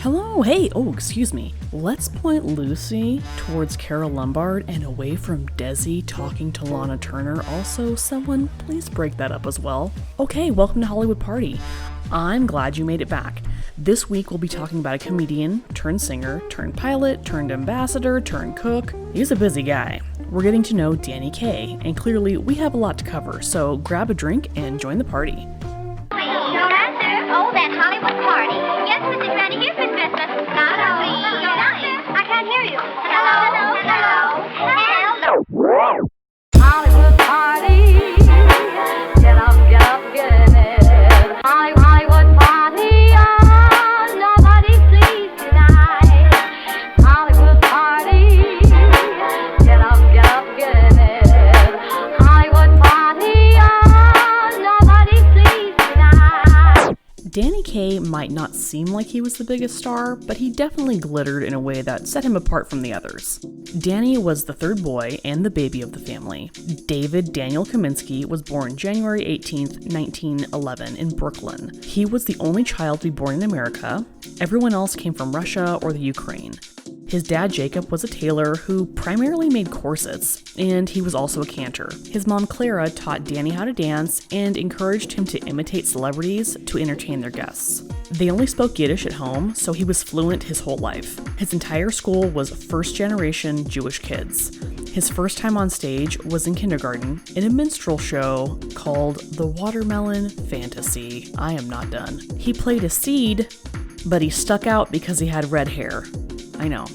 Hello, hey, excuse me. Let's point Lucy towards Carol Lombard and away from Desi talking to Lana Turner. Also, someone please break that up as well. Okay, welcome to Hollywood Party. I'm glad you made it back. This week we'll be talking about a comedian, turned singer, turned pilot, turned ambassador, turned cook. He's a busy guy. We're getting to know Danny Kaye, and clearly we have a lot to cover, so grab a drink and join the party. Oh, that Hollywood Party. Yes, Mrs. Granny, here's Miss Christmas. I can't hear you. Hello. Hollywood Party. Get up, get it. Hollywood Party. Oh, nobody please tonight. Hollywood Party. Get up, get it. Hollywood Party. Oh, nobody please tonight. Danny Kaye might not seem like he was the biggest star, but he definitely glittered in a way that set him apart from the others. Danny was the third boy and the baby of the family. David Daniel Kaminsky was born January 18th, 1911 in Brooklyn. He was the only child to be born in America. Everyone else came from Russia or the Ukraine. His dad, Jacob, was a tailor who primarily made corsets, and he was also a cantor. His mom, Clara, taught Danny how to dance and encouraged him to imitate celebrities to entertain their guests. They only spoke Yiddish at home, so he was fluent his whole life. His entire school was first-generation Jewish kids. His first time on stage was in kindergarten in a minstrel show called The Watermelon Fantasy. I am not done. He played a seed, but he stuck out because he had red hair. I know.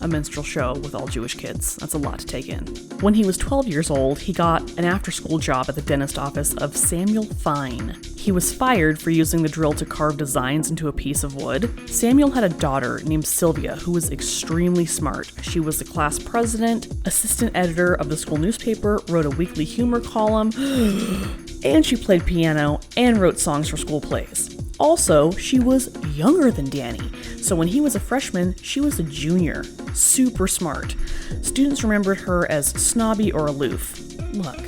A minstrel show with all Jewish kids. That's a lot to take in. When he was 12 years old, he got an after-school job at the dentist office of Samuel Fine. He was fired for using the drill to carve designs into a piece of wood. Samuel had a daughter named Sylvia who was extremely smart. She was the class president, assistant editor of the school newspaper, wrote a weekly humor column, and she played piano and wrote songs for school plays. Also, she was younger than Danny, so when he was a freshman, she was a junior. Super smart. Students remembered her as snobby or aloof. Look,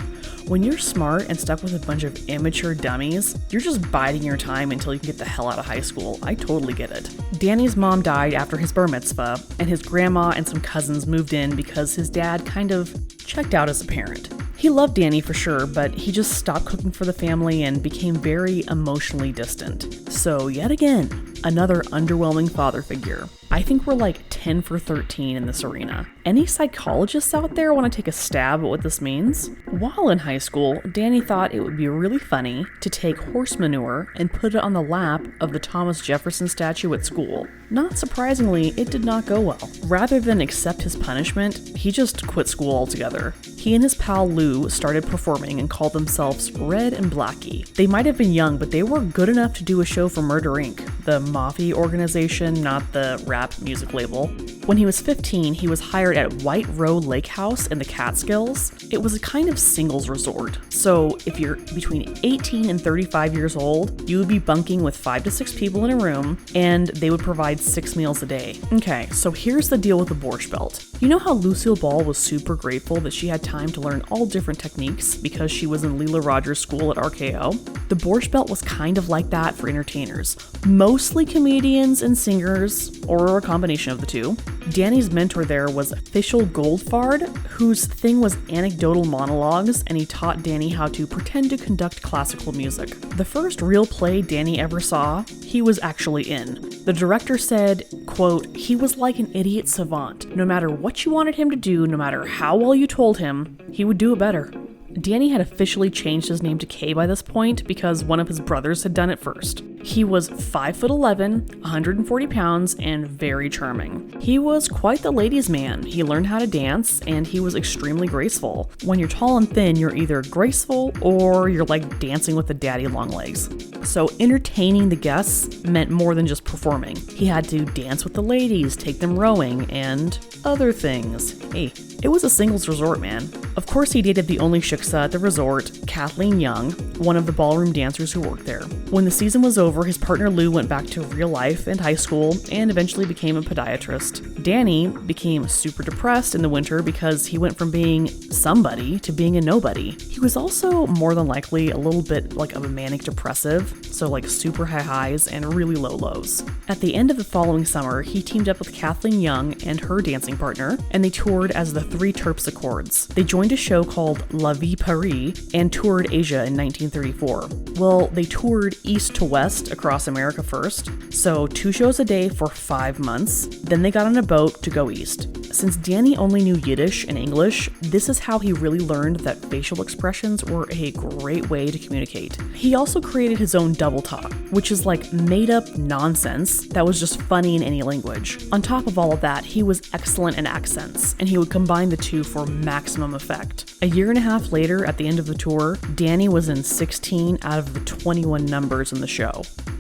when you're smart and stuck with a bunch of immature dummies, you're just biding your time until you can get the hell out of high school. I totally get it. Danny's mom died after his bar mitzvah, and his grandma and some cousins moved in because his dad kind of checked out as a parent. He loved Danny for sure, but he just stopped cooking for the family and became very emotionally distant. So yet again, another underwhelming father figure. I think we're like 10 for 13 in this arena. Any psychologists out there want to take a stab at what this means? While in high school, Danny thought it would be really funny to take horse manure and put it on the lap of the Thomas Jefferson statue at school. Not surprisingly, it did not go well. Rather than accept his punishment, he just quit school altogether. He and his pal Lou started performing and called themselves Red and Blackie. They might have been young, but they were good enough to do a show for Murder Inc., the mafia organization, not the rap music label. When he was 15, he was hired at White Row Lake House in the Catskills. It was a kind of singles resort. So if you're between 18 and 35 years old, you would be bunking with 5 to 6 people in a room, and they would provide 6 meals a day. Okay, so here's the deal with the Borscht Belt. You know how Lucille Ball was super grateful that she had time to learn all different techniques because she was in Leela Rogers' school at RKO? The Borscht Belt was kind of like that for entertainers. Mostly comedians and singers, or a combination of the two. Danny's mentor there was Fischl Goldfard, whose thing was anecdotal monologues, and he taught Danny how to pretend to conduct classical music. The first real play Danny ever saw, he was actually in. The director said, quote, "He was like an idiot savant. No matter what you wanted him to do, no matter how well you told him, he would do it better." Danny had officially changed his name to Kaye by this point because one of his brothers had done it first. He was 5'11", 140 pounds, and very charming. He was quite the ladies' man. He learned how to dance, and he was extremely graceful. When you're tall and thin, you're either graceful or you're like dancing with the daddy long legs. So entertaining the guests meant more than just performing. He had to dance with the ladies, take them rowing, and other things. Hey, it was a singles resort, man. Of course, he dated the only shiksa at the resort, Kathleen Young, one of the ballroom dancers who worked there. When the season was over, his partner Lou went back to real life and high school and eventually became a podiatrist. Danny became super depressed in the winter because he went from being somebody to being a nobody. He was also more than likely a little bit like of a manic depressive, so like super high highs and really low lows. At the end of the following summer, he teamed up with Kathleen Young and her dancing partner, and they toured as the Three Terpsichords. They joined a show called La Vie Paris and toured Asia in 1934. Well, they toured east to west across America first, so 2 shows a day for 5 months. Then they got on a boat to go east. Since Danny only knew Yiddish and English, this is how he really learned that facial expressions were a great way to communicate. He also created his own double talk, which is like made-up nonsense that was just funny in any language. On top of all of that, he was excellent in accents, and he would combine the two for maximum effect. A year and a half later, at the end of the tour, Danny was in 16 out of the 21 numbers in the show.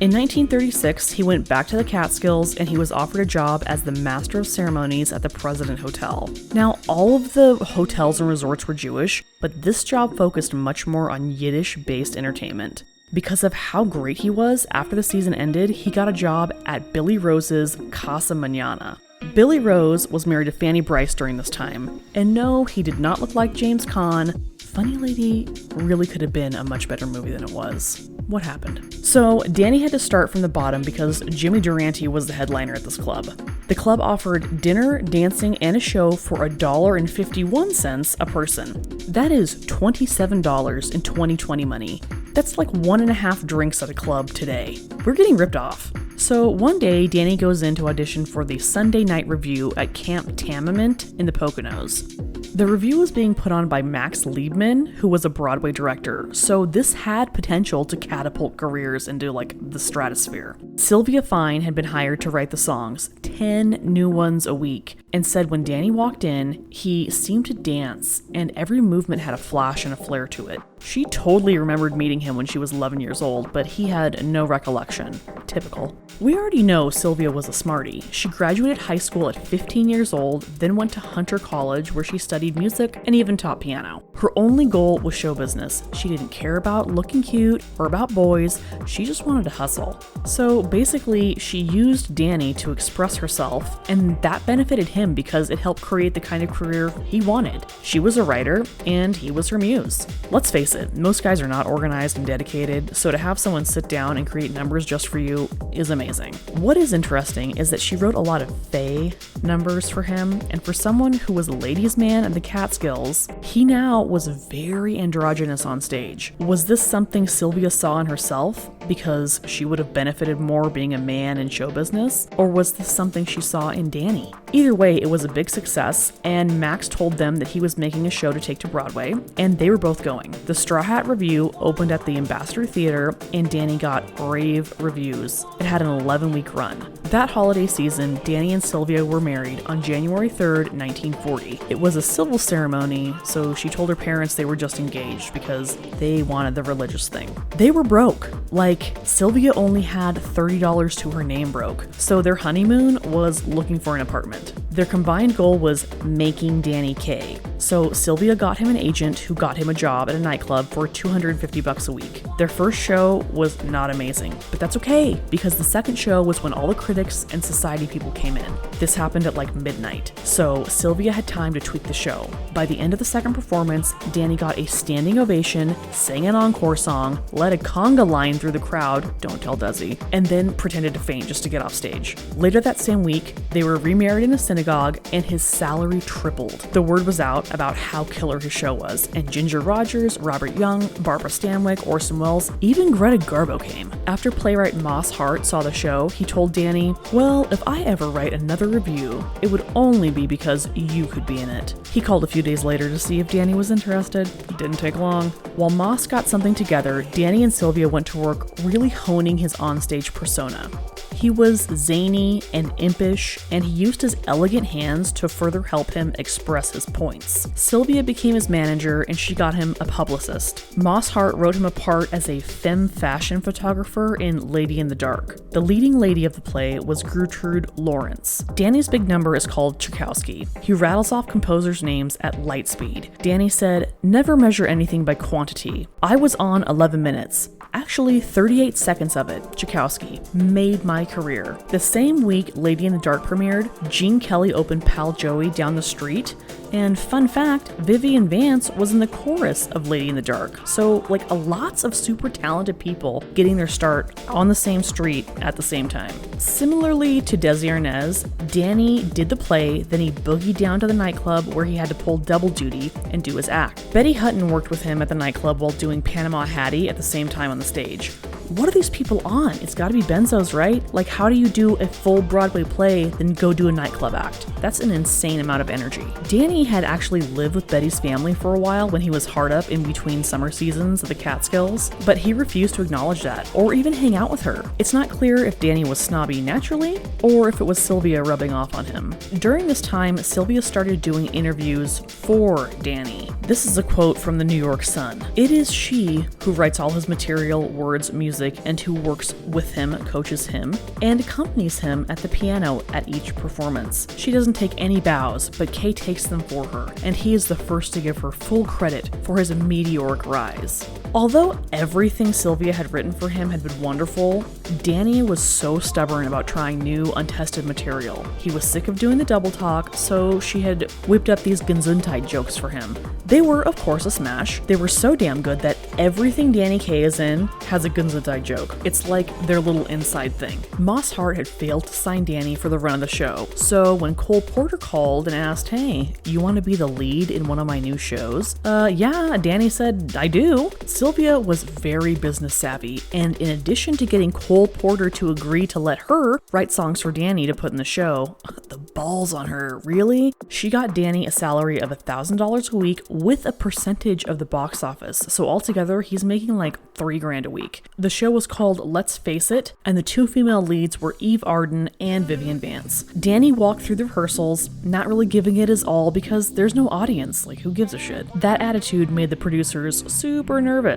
In 1936, he went back to the Catskills and he was offered a job as the Master of Ceremonies at the President Hotel. Now, all of the hotels and resorts were Jewish, but this job focused much more on Yiddish-based entertainment. Because of how great he was, after the season ended, he got a job at Billy Rose's Casa Mañana. Billy Rose was married to Fanny Bryce during this time, and no, he did not look like James Caan. Funny Lady really could have been a much better movie than it was. What happened? So, Danny had to start from the bottom because Jimmy Durante was the headliner at this club. The club offered dinner, dancing, and a show for $1.51 a person. That is $27 in 2020 money. That's like 1.5 drinks at a club today. We're getting ripped off. So one day, Danny goes in to audition for the Sunday night review at Camp Tamament in the Poconos. The review was being put on by Max Liebman, who was a Broadway director, so this had potential to catapult careers into like the stratosphere. Sylvia Fine had been hired to write the songs, 10 new ones a week, and said when Danny walked in, he seemed to dance, and every movement had a flash and a flare to it. She totally remembered meeting him when she was 11 years old, but he had no recollection. Typical. We already know Sylvia was a smarty. She graduated high school at 15 years old, then went to Hunter College where she studied music and even taught piano. Her only goal was show business. She didn't care about looking cute or about boys, she just wanted to hustle. So basically, she used Danny to express herself, and that benefited him because it helped create the kind of career he wanted. She was a writer, and he was her muse. Let's face it, most guys are not organized and dedicated, so to have someone sit down and create numbers just for you is amazing. What is interesting is that she wrote a lot of fae numbers for him, and for someone who was a ladies' man at the Catskills, he now was very androgynous on stage. Was this something Sylvia saw in herself because she would have benefited more being a man in show business, or was this something she saw in Danny? Either way, it was a big success, and Max told them that he was making a show to take to Broadway, and they were both going. The Straw Hat Review opened at the Ambassador Theater, and Danny got rave reviews. It had an 11-week run. That holiday season, Danny and Sylvia were married on January 3rd, 1940. It was a civil ceremony, so she told her parents they were just engaged because they wanted the religious thing. They were broke. Like, Sylvia only had $30 to her name broke, so their honeymoon was looking for an apartment. Their combined goal was making Danny Kaye. So Sylvia got him an agent who got him a job at a nightclub for $250 a week. Their first show was not amazing, but that's okay because the second show was when all the critics and society people came in. This happened at like midnight, so Sylvia had time to tweak the show. By the end of the second performance, Danny got a standing ovation, sang an encore song, led a conga line through the crowd, don't tell Desi, and then pretended to faint just to get off stage. Later that same week, they were remarried in a synagogue and his salary tripled. The word was out about how killer his show was, and Ginger Rogers, Robert Young, Barbara Stanwyck, Orson Welles, even Greta Garbo came. After playwright Moss Hart saw the show, he told Danny, "Well, if I ever write another review, it would only be because you could be in it." He called a few days later to see if Danny was interested. It didn't take long. While Moss got something together, Danny and Sylvia went to work really honing his onstage persona. He was zany and impish, and he used his elegant hands to further help him express his points. Sylvia became his manager, and she got him a publicist. Moss Hart wrote him a part as a femme fashion photographer in Lady in the Dark. The leading lady of the play was Gertrude Lawrence. Danny's big number is called Tchaikovsky. He rattles off composers' names at light speed. Danny said, "Never measure anything by quantity. I was on 11 minutes. Actually, 38 seconds of it, Tchaikovsky, made my career." The same week Lady in the Dark premiered, Gene Kelly opened Pal Joey down the street, and fun fact, Vivian Vance was in the chorus of Lady in the Dark. So, lots of super talented people getting their start on the same street at the same time. Similarly to Desi Arnaz, Danny did the play, then he boogied down to the nightclub where he had to pull double duty and do his act. Betty Hutton worked with him at the nightclub while doing Panama Hattie at the same time on the stage. What are these people on? It's gotta be benzos, right? How do you do a full Broadway play, then go do a nightclub act? That's an insane amount of energy. Danny had actually lived with Betty's family for a while when he was hard up in between summer seasons of the Catskills, but he refused to acknowledge that, or even hang out with her. It's not clear if Danny was snobby naturally, or if it was Sylvia rubbing off on him. During this time, Sylvia started doing interviews for Danny. This is a quote from the New York Sun. "It is she who writes all his material, words, music, and who works with him, coaches him, and accompanies him at the piano at each performance. She doesn't take any bows, but Kaye takes them for her, and he is the first to give her full credit for his meteoric rise." Although everything Sylvia had written for him had been wonderful, Danny was so stubborn about trying new, untested material. He was sick of doing the double talk, so she had whipped up these Gesundheit jokes for him. They were, of course, a smash. They were so damn good that everything Danny Kaye is in has a Gesundheit joke. It's like their little inside thing. Moss Hart had failed to sign Danny for the run of the show, so when Cole Porter called and asked, "Hey, you want to be the lead in one of my new shows?" Yeah, Danny said, "I do." Sylvia was very business savvy, and in addition to getting Cole Porter to agree to let her write songs for Danny to put in the show, the balls on her, really? She got Danny a salary of $1,000 a week with a percentage of the box office, so altogether he's making $3,000 a week. The show was called Let's Face It, and the two female leads were Eve Arden and Vivian Vance. Danny walked through the rehearsals, not really giving it his all because there's no audience, who gives a shit? That attitude made the producers super nervous.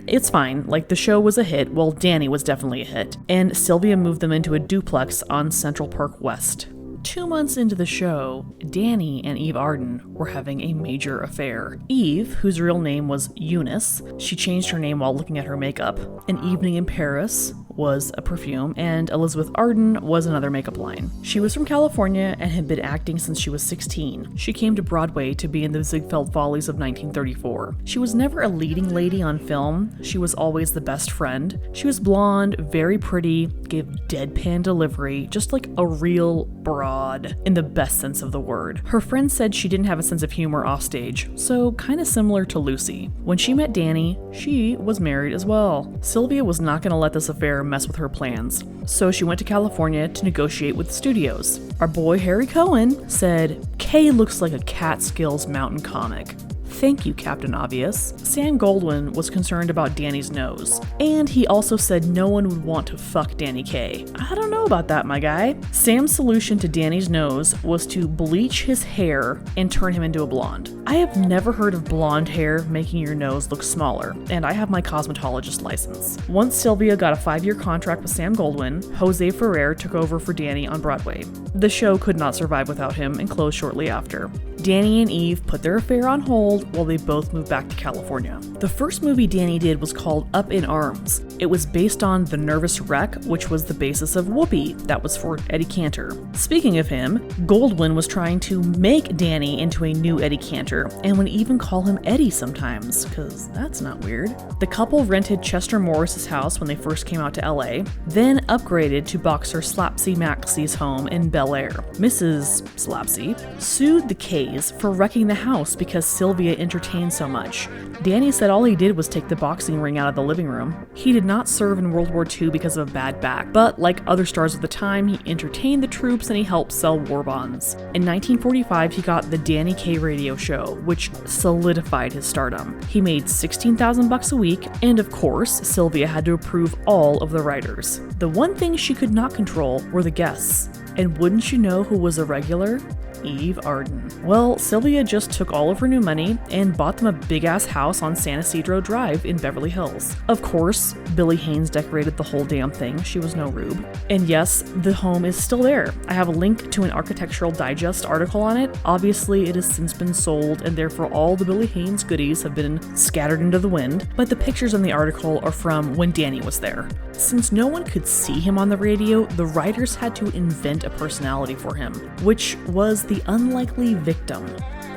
It's fine, the show was a hit, well Danny was definitely a hit, and Sylvia moved them into a duplex on Central Park West. 2 months into the show, Danny and Eve Arden were having a major affair. Eve, whose real name was Eunice, she changed her name while looking at her makeup. An Evening in Paris was a perfume, and Elizabeth Arden was another makeup line. She was from California and had been acting since she was 16. She came to Broadway to be in the Ziegfeld Follies of 1934. She was never a leading lady on film, she was always the best friend. She was blonde, very pretty, gave deadpan delivery, just like a real broad, in the best sense of the word. Her friends said she didn't have a sense of humor offstage, so kinda similar to Lucy. When she met Danny, she was married as well. Sylvia was not gonna let this affair mess with her plans, so she went to California to negotiate with the studios. Our boy Harry Cohen said, "Kaye looks like a Catskills mountain comic." Thank you, Captain Obvious. Sam Goldwyn was concerned about Danny's nose, and he also said no one would want to fuck Danny Kaye. I don't know about that, my guy. Sam's solution to Danny's nose was to bleach his hair and turn him into a blonde. I have never heard of blonde hair making your nose look smaller, and I have my cosmetologist license. Once Sylvia got a 5-year contract with Sam Goldwyn, Jose Ferrer took over for Danny on Broadway. The show could not survive without him and closed shortly after. Danny and Eve put their affair on hold while they both moved back to California. The first movie Danny did was called Up in Arms. It was based on The Nervous Wreck, which was the basis of Whoopi. That was for Eddie Cantor. Speaking of him, Goldwyn was trying to make Danny into a new Eddie Cantor, and would even call him Eddie sometimes, cause that's not weird. The couple rented Chester Morris's house when they first came out to LA, then upgraded to boxer Slapsy Maxey's home in Bel Air. Mrs. Slapsy sued the Kaye praise for wrecking the house because Sylvia entertained so much. Danny said all he did was take the boxing ring out of the living room. He did not serve in World War II because of a bad back, but like other stars of the time, he entertained the troops and he helped sell war bonds. In 1945, he got the Danny Kaye radio show, which solidified his stardom. He made $16,000 a week, and of course, Sylvia had to approve all of the writers. The one thing she could not control were the guests. And wouldn't you know who was a regular? Eve Arden. Well, Sylvia just took all of her new money and bought them a big-ass house on San Isidro Drive in Beverly Hills. Of course, Billy Haynes decorated the whole damn thing. She was no rube. And yes, the home is still there. I have a link to an Architectural Digest article on it. Obviously, it has since been sold, and therefore all the Billy Haynes goodies have been scattered into the wind, but the pictures in the article are from when Danny was there. Since no one could see him on the radio, the writers had to invent a personality for him, which was the unlikely victim.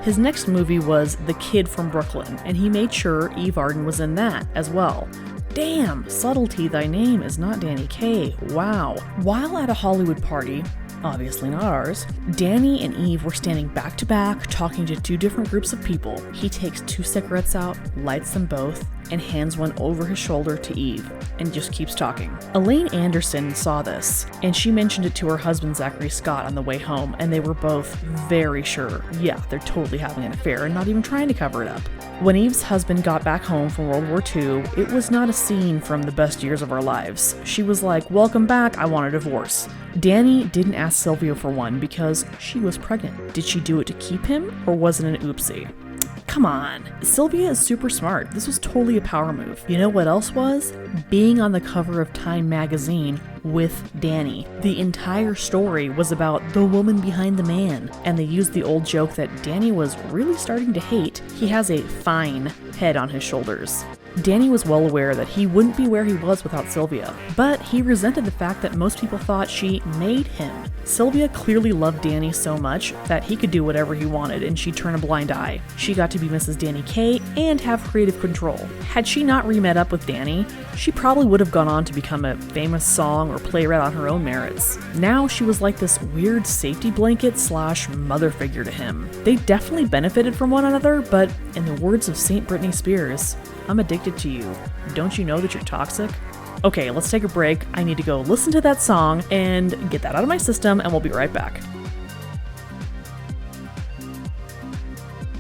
His next movie was The Kid from Brooklyn, and he made sure Eve Arden was in that as well. Damn, subtlety, thy name is not Danny Kaye. Wow. While at a Hollywood party, obviously not ours, Danny and Eve were standing back to back, talking to two different groups of people. He takes 2 cigarettes out, lights them both, and hands one over his shoulder to Eve, and just keeps talking. Elaine Anderson saw this, and she mentioned it to her husband Zachary Scott on the way home, and they were both very sure, yeah, they're totally having an affair and not even trying to cover it up. When Eve's husband got back home from World War II, it was not a scene from the best years of our lives. She was like, "Welcome back, I want a divorce." Danny didn't ask Sylvia for one because she was pregnant. Did she do it to keep him, or was it an oopsie? Come on. Sylvia is super smart. This was totally a power move. You know what else was? Being on the cover of Time magazine with Danny. The entire story was about the woman behind the man, and they used the old joke that Danny was really starting to hate. He has a fine head on his shoulders. Danny was well aware that he wouldn't be where he was without Sylvia, but he resented the fact that most people thought she made him. Sylvia clearly loved Danny so much that he could do whatever he wanted and she'd turn a blind eye. She got to be Mrs. Danny Kaye and have creative control. Had she not re-met up with Danny, she probably would have gone on to become a famous song or playwright on her own merits. Now she was like this weird safety blanket / mother figure to him. They definitely benefited from one another, but in the words of St. Britney Spears, "I'm addicted to you. Don't you know that you're toxic?" Okay, let's take a break. I need to go listen to that song and get that out of my system, and we'll be right back.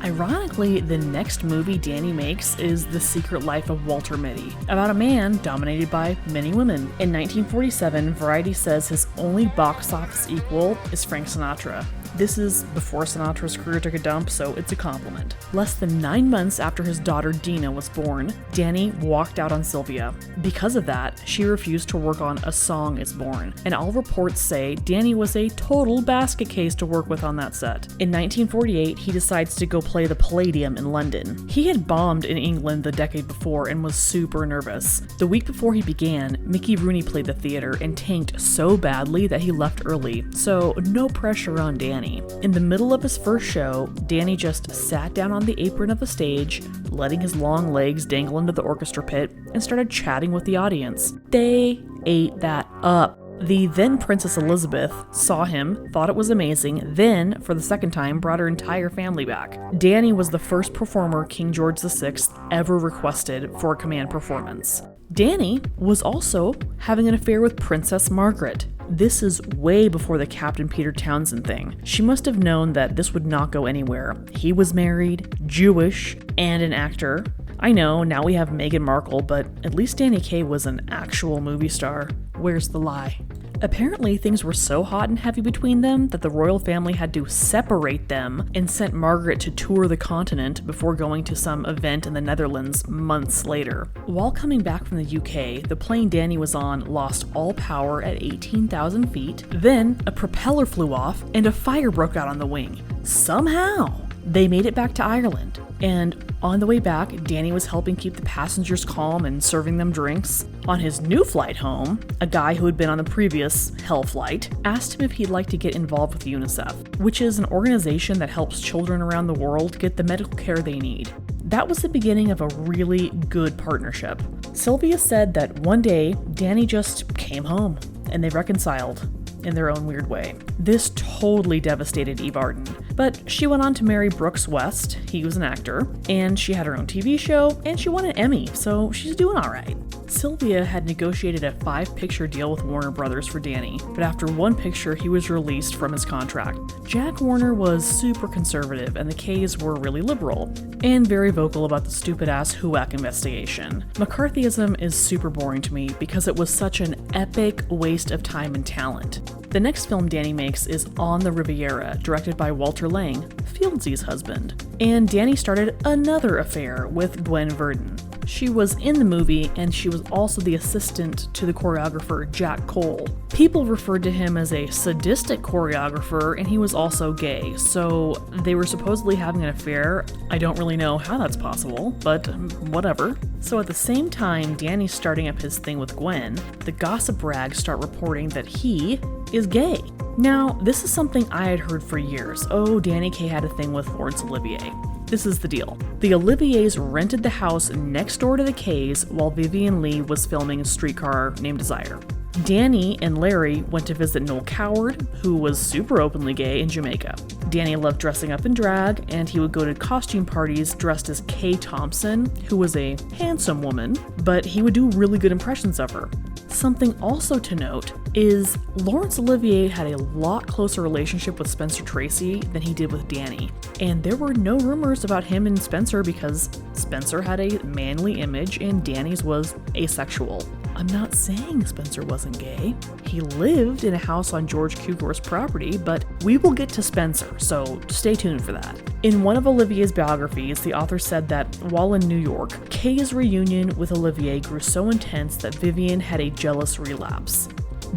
Ironically, the next movie Danny makes is The Secret Life of Walter Mitty, about a man dominated by many women. In 1947, Variety says his only box office equal is Frank Sinatra. This is before Sinatra's career took a dump, so it's a compliment. Less than 9 months after his daughter Dina was born, Danny walked out on Sylvia. Because of that, she refused to work on A Song Is Born, and all reports say Danny was a total basket case to work with on that set. In 1948, he decides to go play the Palladium in London. He had bombed in England the decade before and was super nervous. The week before he began, Mickey Rooney played the theater and tanked so badly that he left early, so no pressure on Danny. In the middle of his first show, Danny just sat down on the apron of the stage, letting his long legs dangle into the orchestra pit, and started chatting with the audience. They ate that up. The then Princess Elizabeth saw him, thought it was amazing, then, for the second time, brought her entire family back. Danny was the first performer King George VI ever requested for a command performance. Danny was also having an affair with Princess Margaret. This is way before the Captain Peter Townsend thing. She must have known that this would not go anywhere. He was married, Jewish, and an actor. I know, now we have Meghan Markle, but at least Danny Kaye was an actual movie star. Where's the lie? Apparently, things were so hot and heavy between them that the royal family had to separate them and sent Margaret to tour the continent before going to some event in the Netherlands months later. While coming back from the UK, the plane Danny was on lost all power at 18,000 feet. Then, a propeller flew off and a fire broke out on the wing. Somehow, they made it back to Ireland. And on the way back, Danny was helping keep the passengers calm and serving them drinks. On his new flight home, a guy who had been on the previous Hell flight asked him if he'd like to get involved with UNICEF, which is an organization that helps children around the world get the medical care they need. That was the beginning of a really good partnership. Sylvia said that one day, Danny just came home, and they reconciled. in their own weird way. This totally devastated Eve Arden, but she went on to marry Brooks West, he was an actor, and she had her own TV show, and she won an Emmy, so she's doing alright. Sylvia had negotiated a 5-picture deal with Warner Brothers for Danny, but after 1 picture, he was released from his contract. Jack Warner was super conservative, and the Kays were really liberal, and very vocal about the stupid-ass HUAC investigation. McCarthyism is super boring to me because it was such an epic waste of time and talent. The next film Danny makes is On the Riviera, directed by Walter Lang, Fieldsy's husband. And Danny started another affair with Gwen Verdon. She was in the movie, and she was also the assistant to the choreographer Jack Cole. People referred to him as a sadistic choreographer, and he was also gay, so they were supposedly having an affair. I don't really know how that's possible, but whatever. So at the same time Danny's starting up his thing with Gwen, the gossip rags start reporting that he is gay. Now, this is something I had heard for years. Oh, Danny Kaye had a thing with Laurence Olivier. This is the deal. The Oliviers rented the house next door to the Kays while Vivien Leigh was filming a Streetcar Named Desire. Danny and Larry went to visit Noel Coward, who was super openly gay, in Jamaica. Danny loved dressing up in drag, and he would go to costume parties dressed as Kaye Thompson, who was a handsome woman, but he would do really good impressions of her. Something also to note is Laurence Olivier had a lot closer relationship with Spencer Tracy than he did with Danny, and there were no rumors about him and Spencer because Spencer had a manly image and Danny's was asexual. I'm not saying Spencer wasn't gay. He lived in a house on George Cukor's property, but we will get to Spencer, so stay tuned for that. In one of Olivier's biographies, the author said that while in New York, Kaye's reunion with Olivier grew so intense that Vivien had a jealous relapse.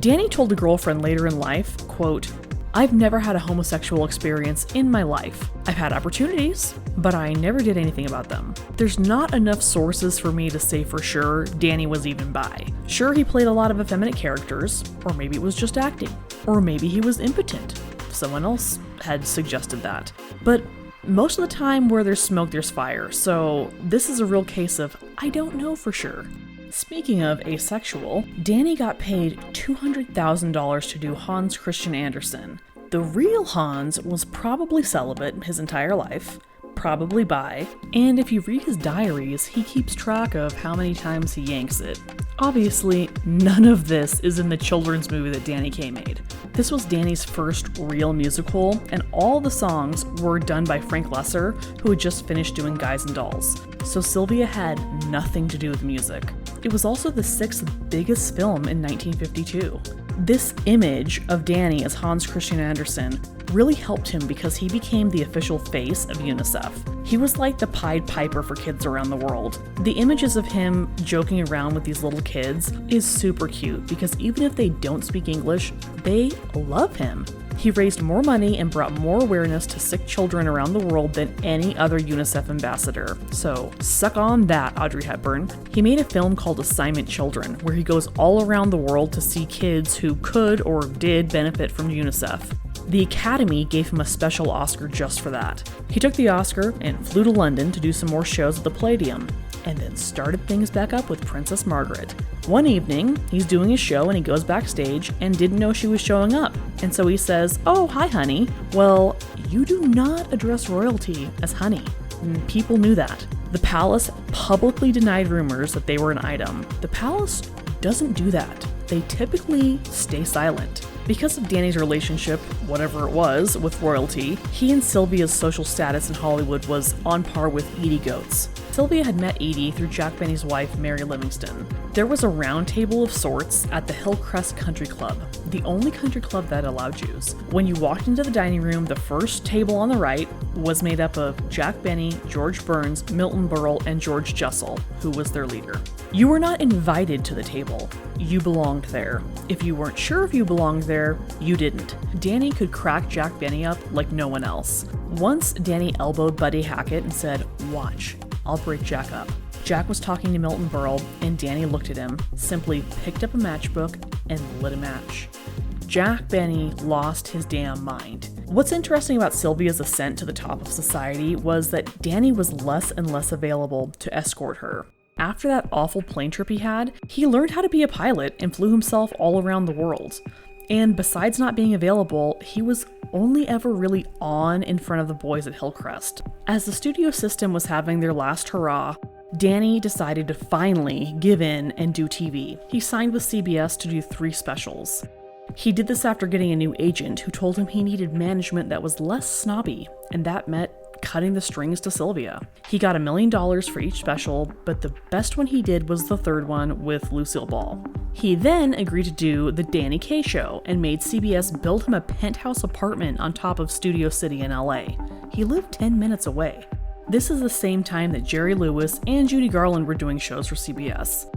Danny told a girlfriend later in life, quote, "I've never had a homosexual experience in my life. I've had opportunities, but I never did anything about them. There's not enough sources for me to say for sure Danny was even bi. Sure, he played a lot of effeminate characters, or maybe it was just acting, or maybe he was impotent. Someone else had suggested that. But most of the time where there's smoke, there's fire, so this is a real case of I don't know for sure." Speaking of asexual, Danny got paid $200,000 to do Hans Christian Andersen. The real Hans was probably celibate his entire life, probably bi, and if you read his diaries, he keeps track of how many times he yanks it. Obviously, none of this is in the children's movie that Danny Kaye made. This was Danny's first real musical, and all the songs were done by Frank Lesser, who had just finished doing Guys and Dolls. So Sylvia had nothing to do with music. It was also the 6th biggest film in 1952. This image of Danny as Hans Christian Andersen really helped him because he became the official face of UNICEF. He was like the Pied Piper for kids around the world. The images of him joking around with these little kids is super cute because even if they don't speak English, they love him. He raised more money and brought more awareness to sick children around the world than any other UNICEF ambassador. So, suck on that, Audrey Hepburn. He made a film called Assignment Children, where he goes all around the world to see kids who could or did benefit from UNICEF. The Academy gave him a special Oscar just for that. He took the Oscar and flew to London to do some more shows at the Palladium, and then started things back up with Princess Margaret. One evening, he's doing his show and he goes backstage and didn't know she was showing up. And so he says, "Oh, hi honey." Well, you do not address royalty as honey. And people knew that. The palace publicly denied rumors that they were an item. The palace doesn't do that. They typically stay silent. Because of Danny's relationship, whatever it was, with royalty, he and Sylvia's social status in Hollywood was on par with Edie Goats. Sylvia had met Edie through Jack Benny's wife, Mary Livingston. There was a round table of sorts at the Hillcrest Country Club, the only country club that allowed Jews. When you walked into the dining room, the first table on the right was made up of Jack Benny, George Burns, Milton Berle, and George Jessel, who was their leader. You were not invited to the table. You belonged there. If you weren't sure if you belonged there, you didn't. Danny could crack Jack Benny up like no one else. Once Danny elbowed Buddy Hackett and said, "Watch, I'll break Jack up." Jack was talking to Milton Berle, and Danny looked at him, simply picked up a matchbook, and lit a match. Jack Benny lost his damn mind. What's interesting about Sylvia's ascent to the top of society was that Danny was less and less available to escort her. After that awful plane trip he had, he learned how to be a pilot and flew himself all around the world. And besides not being available, he was only ever really on in front of the boys at Hillcrest. As the studio system was having their last hurrah, Danny decided to finally give in and do TV. He signed with CBS to do 3 specials. He did this after getting a new agent who told him he needed management that was less snobby, and that meant cutting the strings to Sylvia. He got $1 million for each special, but the best one he did was the 3rd one with Lucille Ball. He then agreed to do the Danny Kaye Show and made CBS build him a penthouse apartment on top of Studio City in LA. He lived 10 minutes away. This is the same time that Jerry Lewis and Judy Garland were doing shows for CBS.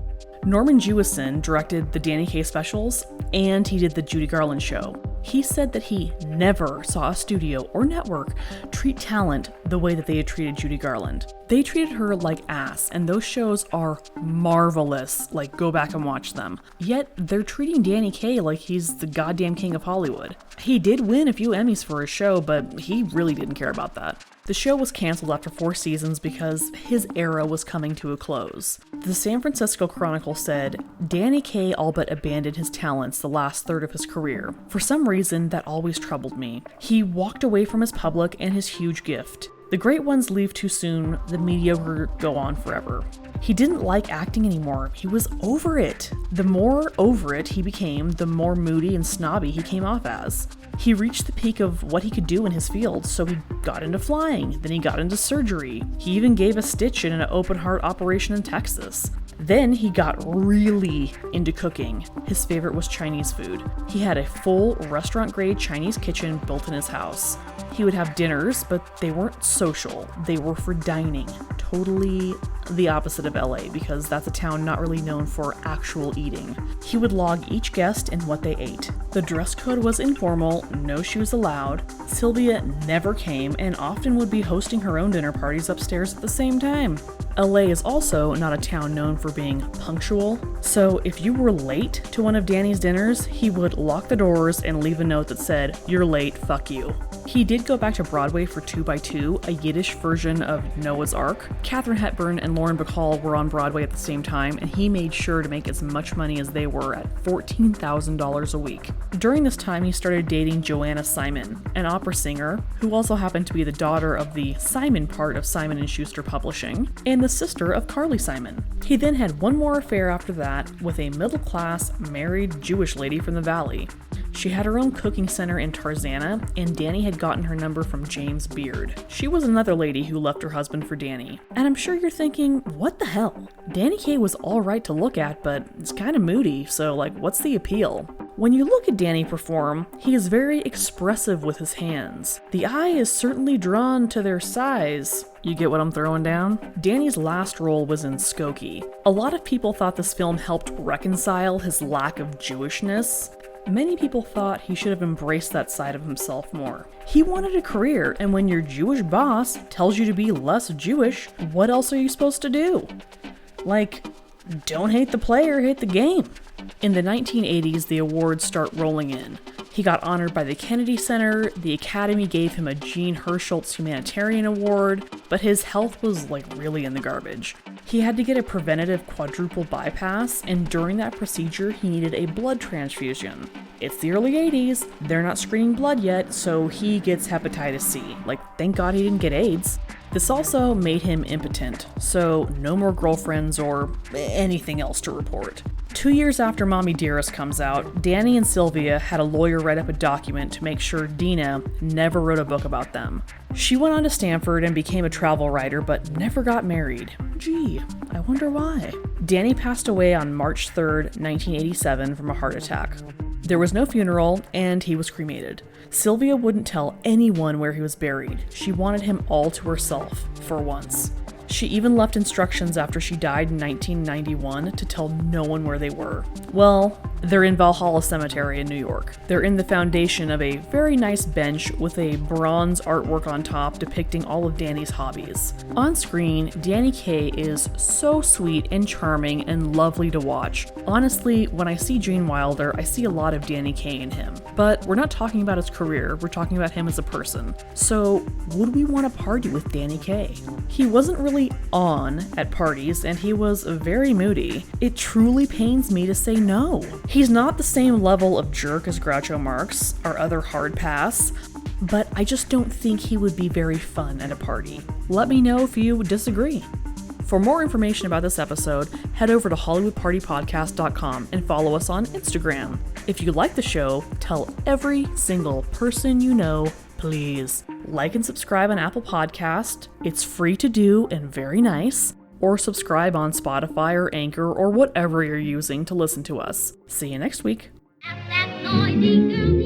Norman Jewison directed the Danny Kaye specials, and he did the Judy Garland show. He said that he never saw a studio or network treat talent the way that they had treated Judy Garland. They treated her like ass, and those shows are marvelous, like go back and watch them. Yet, they're treating Danny Kaye like he's the goddamn king of Hollywood. He did win a few Emmys for his show, but he really didn't care about that. The show was canceled after 4 seasons because his era was coming to a close. The San Francisco Chronicle said, Danny Kaye all but abandoned his talents the last third of his career. For some reason, that always troubled me. He walked away from his public and his huge gift. The great ones leave too soon, the mediocre go on forever. He didn't like acting anymore. He was over it. The more over it he became, the more moody and snobby he came off as. He reached the peak of what he could do in his field, so he got into flying, then he got into surgery. He even gave a stitch in an open heart operation in Texas. Then he got really into cooking. His favorite was Chinese food. He had a full restaurant-grade Chinese kitchen built in his house. He would have dinners, but they weren't social. They were for dining. Totally the opposite of LA, because that's a town not really known for actual eating. He would log each guest and what they ate. The dress code was informal, no shoes allowed. Sylvia never came and often would be hosting her own dinner parties upstairs at the same time. LA is also not a town known for being punctual, so if you were late to one of Danny's dinners, he would lock the doors and leave a note that said, "You're late, fuck you." He did go back to Broadway for 2 by 2, a Yiddish version of Noah's Ark. Katharine Hepburn and Lauren Bacall were on Broadway at the same time, and he made sure to make as much money as they were at $14,000 a week. During this time, he started dating Joanna Simon, an opera singer, who also happened to be the daughter of the Simon part of Simon & Schuster Publishing, and the sister of Carly Simon. He then had one more affair after that with a middle-class, married Jewish lady from the Valley. She had her own cooking center in Tarzana, and Danny had gotten her number from James Beard. She was another lady who left her husband for Danny. And I'm sure you're thinking, what the hell? Danny Kaye was alright to look at, but it's kind of moody, so what's the appeal? When you look at Danny perform, he is very expressive with his hands. The eye is certainly drawn to their size. You get what I'm throwing down? Danny's last role was in Skokie. A lot of people thought this film helped reconcile his lack of Jewishness. Many people thought he should have embraced that side of himself more. He wanted a career, and when your Jewish boss tells you to be less Jewish, what else are you supposed to do? Don't hate the player, hate the game. In the 1980s, the awards start rolling in. He got honored by the Kennedy Center, the Academy gave him a Jean Herschel's Humanitarian Award, but his health was really in the garbage. He had to get a preventative quadruple bypass, and during that procedure, he needed a blood transfusion. It's the early 80s, they're not screening blood yet, so he gets hepatitis C. Thank God he didn't get AIDS. This also made him impotent, so no more girlfriends or anything else to report. 2 years after Mommy Dearest comes out, Danny and Sylvia had a lawyer write up a document to make sure Dina never wrote a book about them. She went on to Stanford and became a travel writer, but never got married. Gee, I wonder why. Danny passed away on March 3rd, 1987 from a heart attack. There was no funeral, and he was cremated. Sylvia wouldn't tell anyone where he was buried. She wanted him all to herself, for once. She even left instructions after she died in 1991 to tell no one where they were. Well, they're in Valhalla Cemetery in New York. They're in the foundation of a very nice bench with a bronze artwork on top depicting all of Danny's hobbies. On screen, Danny Kaye is so sweet and charming and lovely to watch. Honestly, when I see Gene Wilder, I see a lot of Danny Kaye in him. But we're not talking about his career, we're talking about him as a person. So, would we want to party with Danny Kaye? He wasn't really on at parties, and he was very moody. It truly pains me to say no. He's not the same level of jerk as Groucho Marx, our other hard pass, but I just don't think he would be very fun at a party. Let me know if you disagree. For more information about this episode, head over to HollywoodPartyPodcast.com and follow us on Instagram. If you like the show, tell every single person you know, please. Like and subscribe on Apple Podcast. It's free to do and very nice. Or subscribe on Spotify or Anchor or whatever you're using to listen to us. See you next week. That noisy girl.